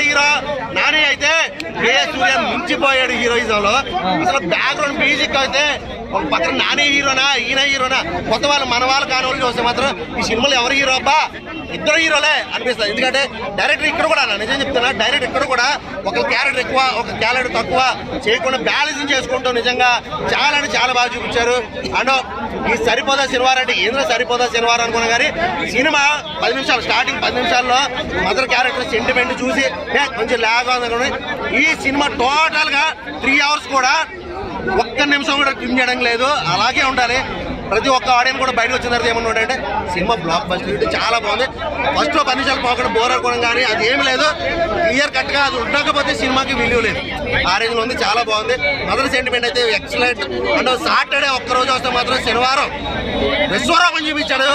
Hero Nani అయితే సూర్య మించిపోయాడు హీరోయిజంలో. అసలు background music అయితే ఒక పక్కన నాని హీరోనా ఈయన హీరోనా కొత్త వాళ్ళు మన వాళ్ళు కాని వాళ్ళు చూస్తే మాత్రం ఈ సినిమాలో ఎవరు హీరో అబ్బా ఇద్దరు హీరోలే అనిపిస్తుంది. ఎందుకంటే డైరెక్టర్ ఇక్కడ కూడా నిజం చెప్తున్నా, డైరెక్టర్ ఇక్కడ కూడా ఒక క్యారెక్టర్ ఎక్కువ ఒక క్యారెక్టర్ తక్కువ చేయకుండా బ్యాలెన్సింగ్ చేసుకుంటూ నిజంగా చాలా అంటే చాలా బాగా చూపించారు. అండ్ ఈ సరిపోదా శనివారం అంటే ఏంద్ర సరిపోదా శనివారం అనుకున్నా కానీ సినిమా 10 నిమిషాలు స్టార్టింగ్ 10 నిమిషాల్లో మదర్ క్యారెక్టర్ సెంటిమెంట్ చూసి కొంచెం లాగ్ అనుకుని ఈ సినిమా టోటల్ గా 3 hours కూడా ఒక్క నిమిషం కూడా ట్రిమ్ చేయడం లేదు. అలాగే ఉండాలి. ప్రతి ఒక్క ఆడియన్స్ కూడా బయటకు వచ్చిన తర్వాత ఏమన్నా అంటే సినిమా బ్లాక్ బస్టర్ చాలా బాగుంది. ఫస్ట్ లో 10 నిమిషాలు పోకుండా బోర్ అనుకోవడం కానీ అది ఏమి లేదు. క్లియర్ కట్ గా అది ఉండకపోతే సినిమాకి విలువ లేదు. ఆ రేంజ్ లో ఉంది, చాలా బాగుంది. మదర్ సెంటిమెంట్ అయితే ఎక్సలెంట్. అండ్ సాటర్డే ఒక్కరోజు వస్తే మాత్రం శనివారం విశ్వరూపం చూపించాడు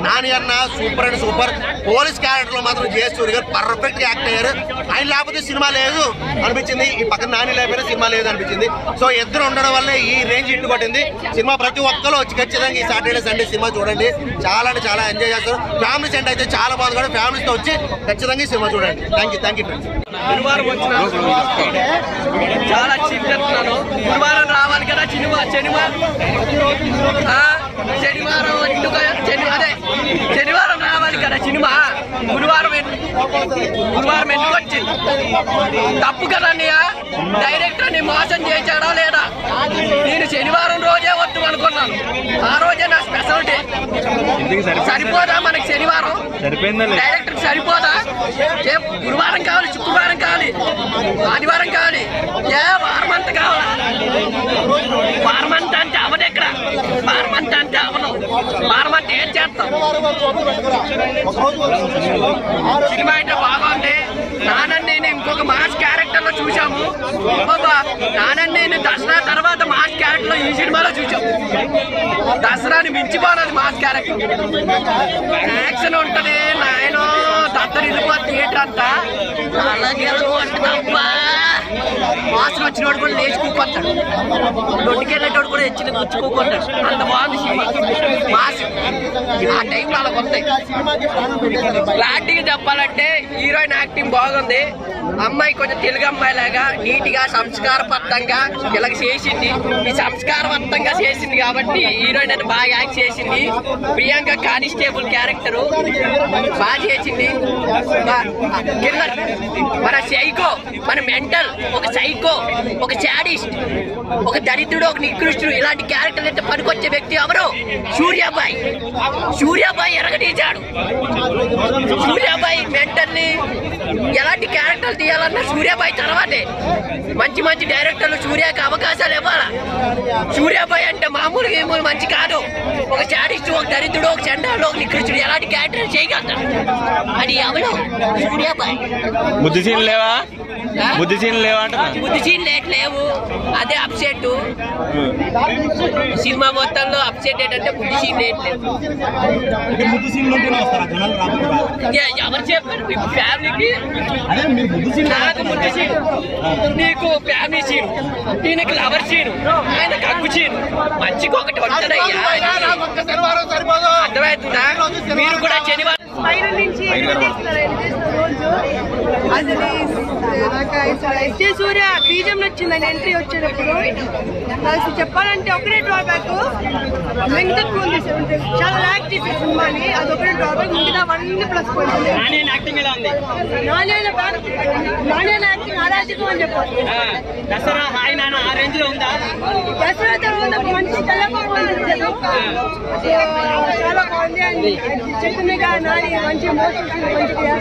నాని అన్న. Super and super. Police character లో మాత్రం జయసూర్య గారు పర్ఫెక్ట్ యాక్ట్ అయ్యారు. ఆయన లేకపోతే సినిమా లేదు అనిపించింది, ఈ పక్కన నాని లేకపోయినా సినిమా లేదు అనిపించింది. సో ఇద్దరు ఉండడం వల్లే ఈ రేంజ్ ఇంటి కొట్టింది సినిమా. ప్రతి ఒక్కరు వచ్చి ఖచ్చితంగా ఈ సాటర్డే సండే సినిమా చూడండి. చాలా అంటే చాలా ఎంజాయ్ చేస్తారు. ఫ్యామిలీస్ అంటే అయితే చాలా బాగుంది కూడా. ఫ్యామిలీస్ తో వచ్చి ఖచ్చితంగా ఈ సినిమా చూడండి. Thank you friends. గురువారం వచ్చిన చాలా చెప్తున్నాను. గురువారం రావాలి కదా శనివారం రావాలి కదా సినిమా. గురువారం ఎందుకు వచ్చింది? తప్పు కదన్నయ్య. డైరెక్టర్ ని మోసం చేశాడా లేదా? నేను శనివారం రోజే వద్దు అనుకున్నాను. ఆ రోజే నా స్పెషాలిటీ. సరిపోదా మనకి శనివారం? డైరెక్టర్ సరిపోదా? గురువారం కావాలి, శుక్రవారం కావాలి, ఆదివారం కావాలి, వారం అంతా కావాలా? వారం అంతా అంటే అవదు. ఎక్కడ వారం అంతా అంటే అవదు. వారం అంటే ఏం చేస్తాం? సినిమా అయితే బాగుంది. నానన్ను ఇంకొక మాస్ క్యారెక్టర్ లో చూసాము. నానన్ను దసరా తర్వాత మాస్ క్యారెక్టర్ లో ఈ సినిమాలో చూసాము. దసరాని మించిపోనది మాస్ క్యారెక్టర్. యాక్షన్ ఉంటది, నాయన దత్తరిల్లిపో థియేటర్ అంతా. అలాగే వాసన వచ్చినోడు కూడా లేచి కూకొస్తాడు, దొడ్డుకెళ్ళేటోడు కూడా ఎచ్చిన వచ్చి కూకుంటాడు. అంత బాగుంది మాస్. ఆ టైంలో అలా వస్తాయి. క్లారిటీగా చెప్పాలంటే హీరోయిన్ యాక్టింగ్ బాగుంది. అమ్మాయి కొంచెం తెలుగు అమ్మాయి లాగా నీట్ గా సంస్కారబద్ధంగా ఇలా చేసింది. ఈ సంస్కారవంతంగా చేసింది కాబట్టి హీరోయిన్ అని బాగా యాక్ట్ చేసింది. ప్రియాంక కానిస్టేబుల్ క్యారెక్టర్ బాగా చేసింది. కిల్లర్ మన సైకో, మన మెంటల్, ఒక సైకో, ఒక శాడిస్ట్, ఒక దరిద్రుడు, ఒక నికృష్టుడు, ఇలాంటి క్యారెక్టర్ అయితే పనికొచ్చే వ్యక్తి ఎవరు? సూర్యాబాయ్. సూర్యాబాయ్ ఎరగదీశాడు. సూర్యాబాయ్ మెంటల్ ని ఎలాంటి క్యారెక్టర్ తీయాలన్నా సూర్యాబాయ్ తర్వాతే. మంచి మంచి డైరెక్టర్లు సూర్యకి అవకాశాలు ఇవ్వాలా. సూర్యాబాయ్ అంటే మామూలుగా ఏమో మంచి కాదు. ఒక శాడిస్ట్, ఒక దరిద్రుడు, ఒక చండాలు, ఒక నికృష్టుడు ఎలాంటి క్యారెక్టర్ చేయగలుగుతాడు. అది ఎవరు? సూర్యాబాయ్. బుద్ధి సీన్ లేవా? బుద్ధి సీన్ లేవా? బుద్ధి సీన్ లేవు. అదే అప్సెట్. సినిమా మొత్తంలో అప్సెట్ ఏంటంటే బుద్ధి సీన్ లేదు. ఎవరు చెప్పారు? ఫ్యామిలీకి నాకు బుద్ధి సీన్, నీకు ఫ్యామిలీ సీన్, దీనికి లవర్ సీన్, ఆయన కగ్గు సీన్. మంచిగా ఒకటి ఉంటుందయ్యా. అర్థమవుతుందా? మీరు కూడా శనివారం అసలు సూర్య బీజం నచ్చిందని ఎంట్రీ వచ్చేటప్పుడు. అసలు చెప్పాలంటే ఒకటే డ్రాబ్యాక్, లెంగ్త్ ఎక్కువ ఉంది. చాలా లాగ్ చేసే సినిమాని, అది ఒకటే డ్రాబ్యాక్. మిగతా అవన్నీ ప్లస్ పాయింట్. నాణ్యన యాక్టింగ్ అరాజకం అని చెప్పాలి. దసరా హాయ్ నాన్న ఆ రేంజ్ లో ఉందా? దసరా తర్వాత మంచి చాలా బాగుంది. అని చెప్తున్నాగా నాని మంచి మోసం మంచిగా